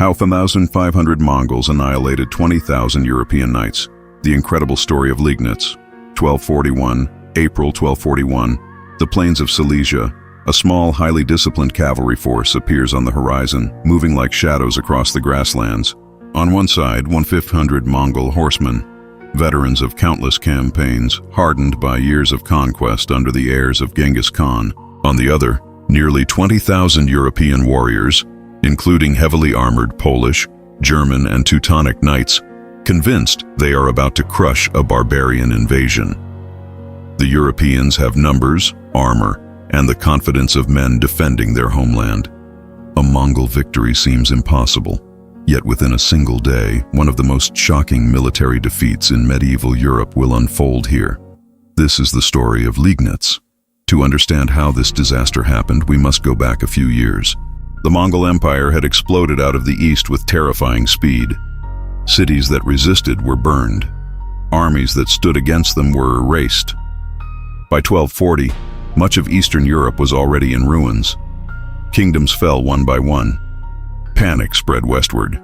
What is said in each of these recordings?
How 1,500 Mongols annihilated 20,000 European knights. The incredible story of Lignets. 1241, April 1241. The plains of Silesia. A small, highly disciplined cavalry force appears on the horizon, moving like shadows across the grasslands. On one side, 1,500 Mongol horsemen, veterans of countless campaigns, hardened by years of conquest under the heirs of Genghis Khan. On the other, nearly 20,000 European warriors, including heavily armored Polish, German, and Teutonic Knights, convinced they are about to crush a barbarian invasion. The Europeans have numbers, armor, and the confidence of men defending their homeland. A Mongol victory seems impossible, yet within a single day, one of the most shocking military defeats in medieval Europe will unfold here. This is the story of Lignets. To understand how this disaster happened, we must go back a few years. The Mongol Empire had exploded out of the east with terrifying speed. Cities that resisted were burned. Armies that stood against them were erased. By 1240, much of Eastern Europe was already in ruins. Kingdoms fell one by one. Panic spread westward.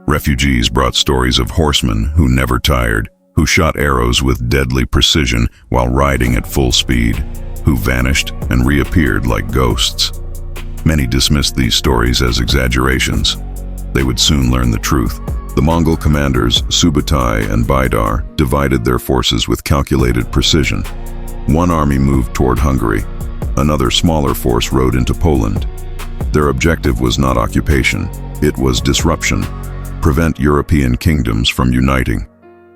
Refugees brought stories of horsemen who never tired, who shot arrows with deadly precision while riding at full speed, who vanished and reappeared like ghosts. Many dismissed these stories as exaggerations. They would soon learn the truth. The Mongol commanders, Subutai and Baidar, divided their forces with calculated precision. One army moved toward Hungary. Another smaller force rode into Poland. Their objective was not occupation, it was disruption. Prevent European kingdoms from uniting.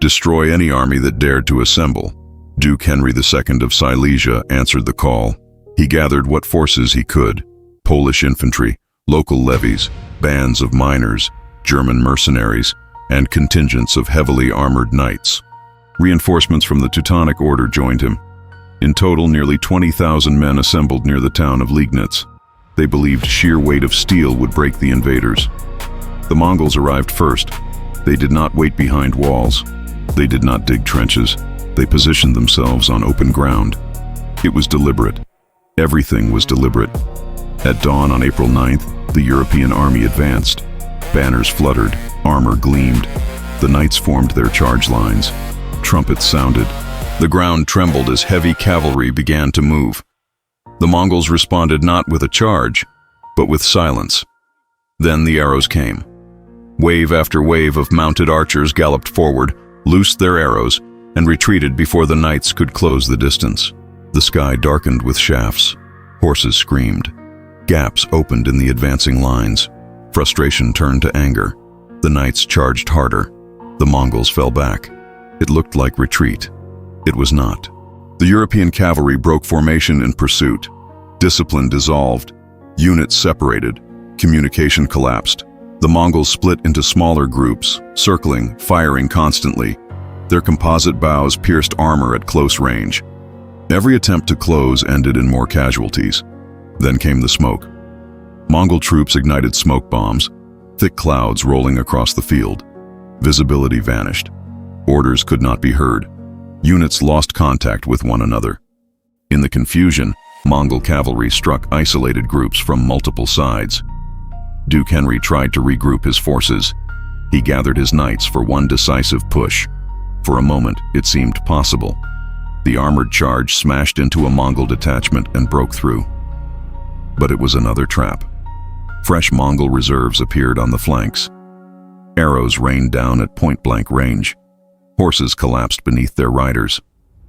Destroy any army that dared to assemble. Duke Henry II of Silesia answered the call. He gathered what forces he could: Polish infantry, local levies, bands of miners, German mercenaries, and contingents of heavily armored knights. Reinforcements from the Teutonic Order joined him. In total, nearly 20,000 men assembled near the town of Lignets. They believed sheer weight of steel would break the invaders. The Mongols arrived first. They did not wait behind walls. They did not dig trenches. They positioned themselves on open ground. It was deliberate. Everything was deliberate. At dawn on April 9th, the European army advanced. Banners fluttered, armor gleamed. The knights formed their charge lines. Trumpets sounded. The ground trembled as heavy cavalry began to move. The Mongols responded not with a charge, but with silence. Then the arrows came. Wave after wave of mounted archers galloped forward, loosed their arrows, and retreated before the knights could close the distance. The sky darkened with shafts. Horses screamed. Gaps opened in the advancing lines. Frustration turned to anger. The knights charged harder. The Mongols fell back. It looked like retreat. It was not. The European cavalry broke formation in pursuit. Discipline dissolved. Units separated. Communication collapsed. The Mongols split into smaller groups, circling, firing constantly. Their composite bows pierced armor at close range. Every attempt to close ended in more casualties. Then came the smoke. Mongol troops ignited smoke bombs, thick clouds rolling across the field. Visibility vanished. Orders could not be heard. Units lost contact with one another. In the confusion, Mongol cavalry struck isolated groups from multiple sides. Duke Henry tried to regroup his forces. He gathered his knights for one decisive push. For a moment, it seemed possible. The armored charge smashed into a Mongol detachment and broke through. But it was another trap. Fresh Mongol reserves appeared on the flanks. Arrows rained down at point-blank range. Horses collapsed beneath their riders.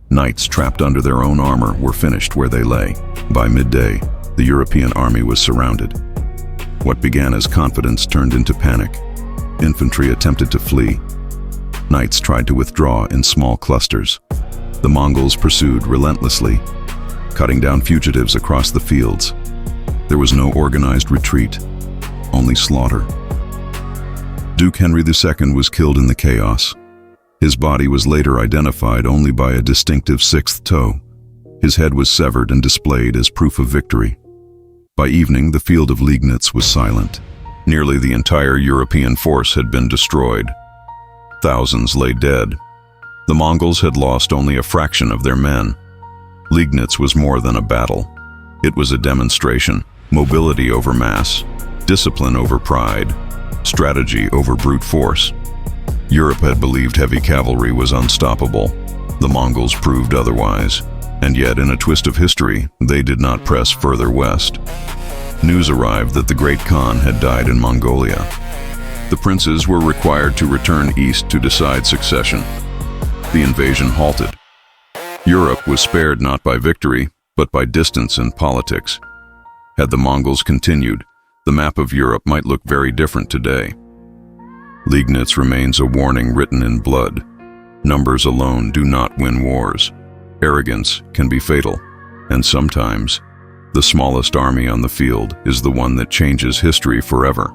Knights trapped under their own armor were finished where they lay. By midday, the European army was surrounded. What began as confidence turned into panic. Infantry attempted to flee. Knights tried to withdraw in small clusters. The Mongols pursued relentlessly, cutting down fugitives across the fields. There was no organized retreat, only slaughter. Duke Henry II was killed in the chaos. His body was later identified only by a distinctive sixth toe. His head was severed and displayed as proof of victory. By evening, the field of Lignets was silent. Nearly the entire European force had been destroyed. Thousands lay dead. The Mongols had lost only a fraction of their men. Lignets was more than a battle. It was a demonstration. Mobility over mass, discipline over pride, strategy over brute force. Europe had believed heavy cavalry was unstoppable. The Mongols proved otherwise, and yet in a twist of history, they did not press further west. News arrived that the great Khan had died in Mongolia. The princes were required to return east to decide succession. The invasion halted. Europe was spared not by victory, but by distance and politics. Had the Mongols continued, the map of Europe might look very different today. Lignets remains a warning written in blood. Numbers alone do not win wars. Arrogance can be fatal, and sometimes the smallest army on the field is the one that changes history forever.